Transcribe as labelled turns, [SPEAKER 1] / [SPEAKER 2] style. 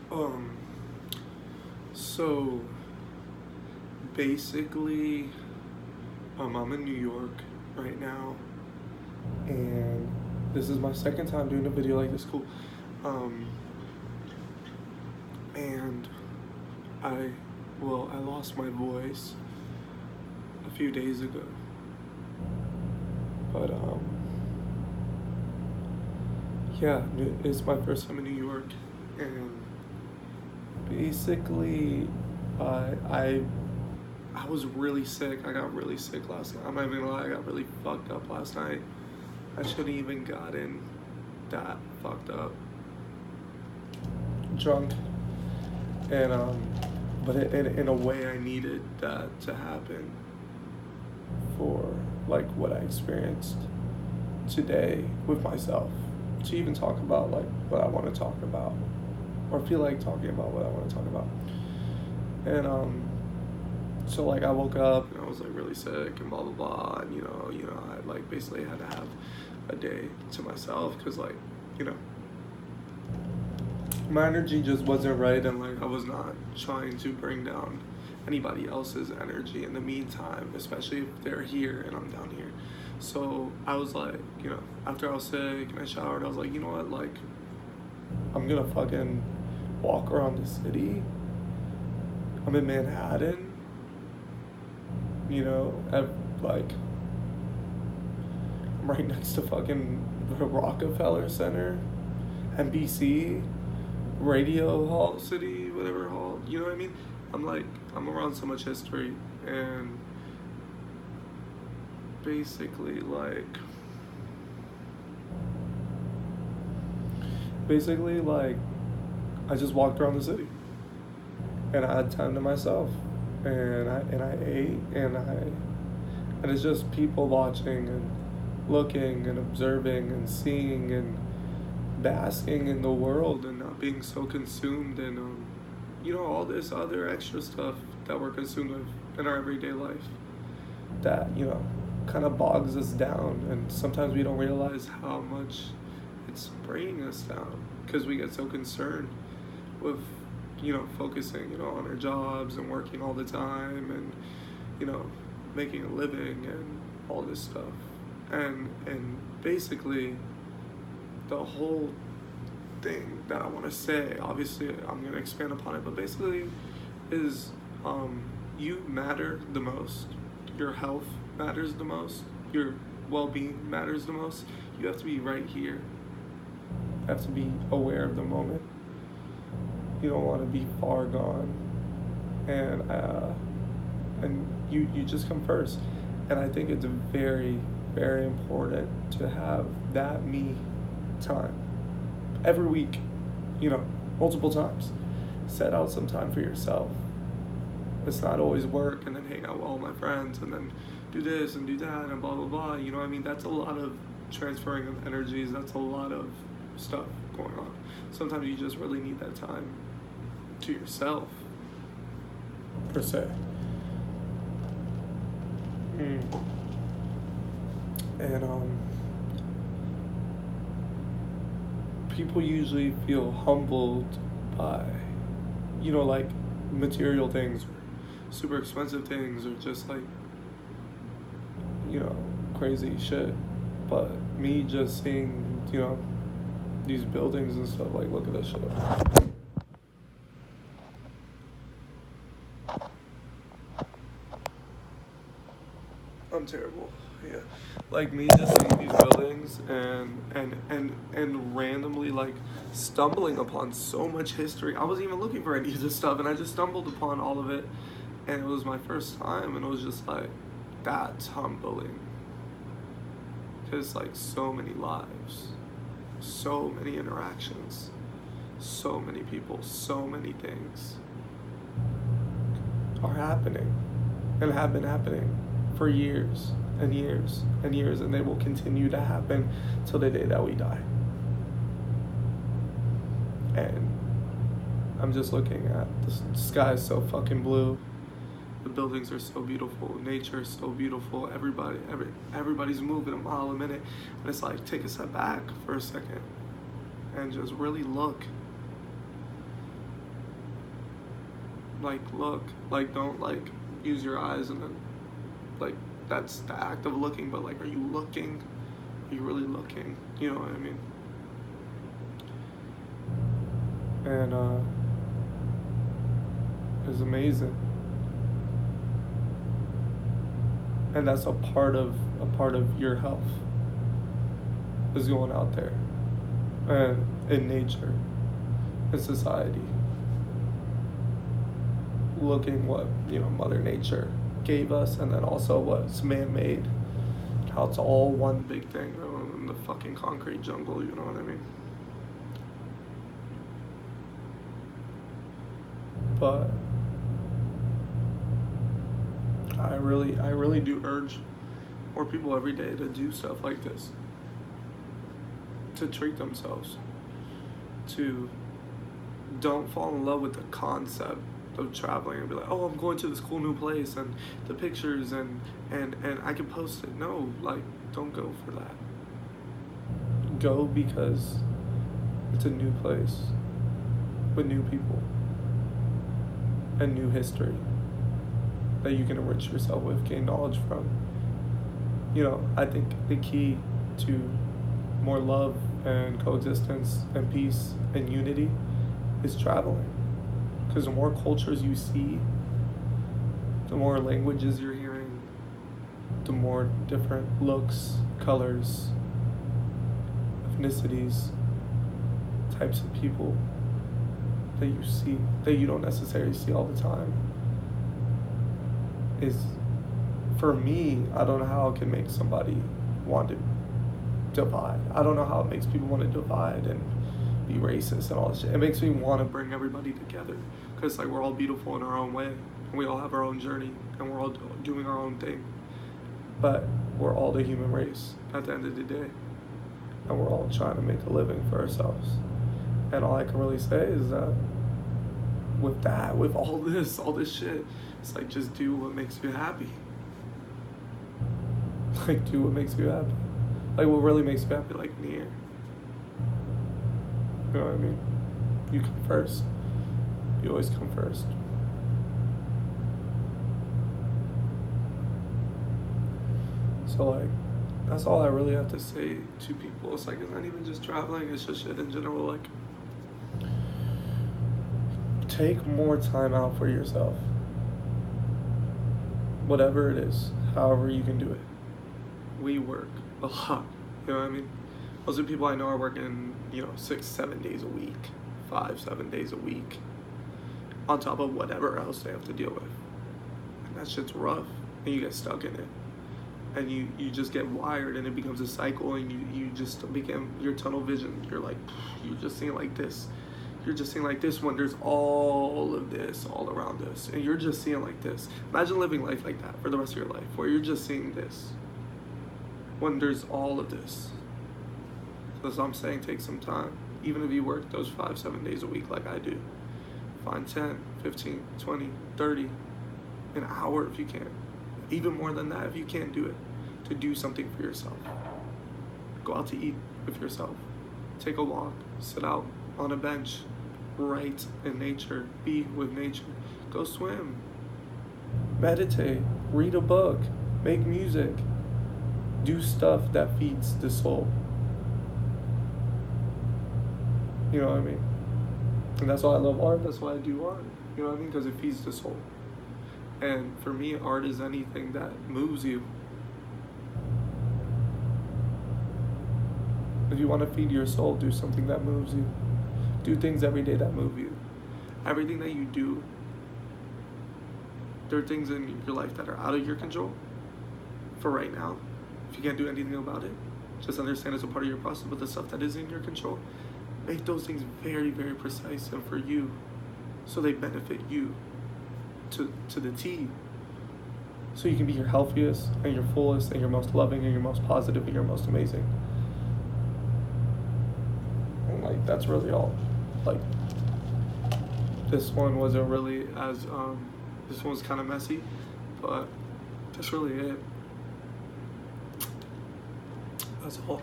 [SPEAKER 1] Um, so basically, I'm in New York right now, and this is my second time doing a video like this. Cool. Um, and I, I lost my voice a few days ago, but yeah, it's my first time in New York, and basically, I I was really sick. I got really sick last night. I'm not even gonna lie. I got really fucked up last night. I shouldn't even gotten that fucked up, drunk, and but in a way, I needed that to happen for like what I experienced today with myself, to even talk about like what I want to talk about, or feel like talking about what I want to talk about. And so like I woke up and I was like really sick and blah blah blah, and I like basically had to have a day to myself because like you know my energy just wasn't right, and like I was not trying to bring down anybody else's energy in the meantime, especially if they're here and I'm down here. So I was like, after I was sick and I showered, I was like, you know what, like I'm gonna fucking walk around the city. I'm in Manhattan, at like I'm right next to fucking the Rockefeller Center, NBC, Radio Hall City, whatever hall, you know what I mean? I'm around so much history, and basically like I just walked around the city and I had time to myself, and I ate, and it's just people watching and looking and observing and seeing and basking in the world and not being so consumed in all this other extra stuff that we're consumed with in our everyday life that kind of bogs us down, and sometimes we don't realize how much it's bringing us down because we get so concerned with focusing on our jobs and working all the time and making a living and all this stuff, and basically the whole thing that I want to say, obviously I'm going to expand upon it, but basically is you matter the most, your health matters the most, your well-being matters the most. You have to be right here, you have to be aware of the moment. You don't want to be far gone, and you just come first. And I think it's very, very important to have that me time every week, multiple times. Set out some time for yourself. It's not always work and then hang out with all my friends and then do this and do that and blah blah blah. That's a lot of transferring of energies. That's a lot of stuff going on. Sometimes you just really need that time to yourself, per se. And people usually feel humbled by like material things or super expensive things or just like crazy shit, but me just seeing these buildings and stuff, like look at this shit. I'm terrible. Yeah, like me just seeing these buildings and randomly like stumbling upon so much history. I wasn't even looking for any of this stuff, and I just stumbled upon all of it, and it was my first time, and it was just like that's humbling. Cause like so many lives, so many interactions, so many people, so many things are happening and have been happening for years and years and years, and they will continue to happen till the day that we die. And I'm just looking at the sky is so fucking blue, the buildings are so beautiful, nature is so beautiful, everybody's moving a mile a minute, and it's like take a step back for a second and just really look like look, like don't like use your eyes and then like that's the act of looking, but like are you looking? Are you really looking? You know what I mean? And it's amazing. And that's a part of your health is going out there and in nature, in society, looking what Mother Nature gave us, and then also what's man-made, how it's all one big thing in the fucking concrete jungle. You know what I mean? But I really do urge more people every day to do stuff like this, to treat themselves, to don't fall in love with the concept of traveling and be like, oh, I'm going to this cool new place and the pictures and I can post it. No, like, don't go for that. Go because it's a new place with new people and new history that you can enrich yourself with, gain knowledge from. I think the key to more love and coexistence and peace and unity is traveling. Because the more cultures you see, the more languages you're hearing, the more different looks, colors, ethnicities, types of people that you see, that you don't necessarily see all the time, is, for me, I don't know how it can make somebody want to divide. I don't know how it makes people want to divide and be racist and all this shit. It makes me want to bring everybody together, because like we're all beautiful in our own way, and we all have our own journey, and we're all doing our own thing, but we're all the human race at the end of the day, and we're all trying to make a living for ourselves. And all I can really say is that with all this shit, it's like, just do what makes you happy. Like, do what makes you happy. Like, what really makes you happy, like near. You know what I mean? You come first. You always come first. So, like, that's all I really have to say to people. It's like, it's not even just traveling, it's just shit in general. Like, take more time out for yourself. Whatever it is, however you can do it. We work a lot, you know what I mean? Most of the people I know are working, 6-7 days a week, 5-7 days a week, on top of whatever else they have to deal with. And that shit's rough, and you get stuck in it. And you just get wired, and it becomes a cycle, and you just become your tunnel vision. You're like, you're just seeing like this. You're just seeing like this when there's all of this all around us, and you're just seeing like this. Imagine living life like that for the rest of your life, where you're just seeing this when there's all of this. So as I'm saying, take some time. Even if you work those 5-7 days a week like I do, find 10, 15, 20, 30, an hour if you can. Even more than that if you can't do it, to do something for yourself. Go out to eat with yourself. Take a walk, sit out on a bench, write in nature, be with nature. Go swim, meditate, read a book, make music, do stuff that feeds the soul. You know what I mean? And that's why I love art, that's why I do art. You know what I mean? Because it feeds the soul. And for me, art is anything that moves you. If you want to feed your soul, do something that moves you. Do things every day that move you. Everything that you do, there are things in your life that are out of your control for right now. If you can't do anything about it, just understand it's a part of your process. But the stuff that is in your control, make those things very, very precise and for you, so they benefit you to the T. So you can be your healthiest and your fullest and your most loving and your most positive and your most amazing. And like, that's really all. Like, this one wasn't really as this one was kind of messy, but that's really it. That's all.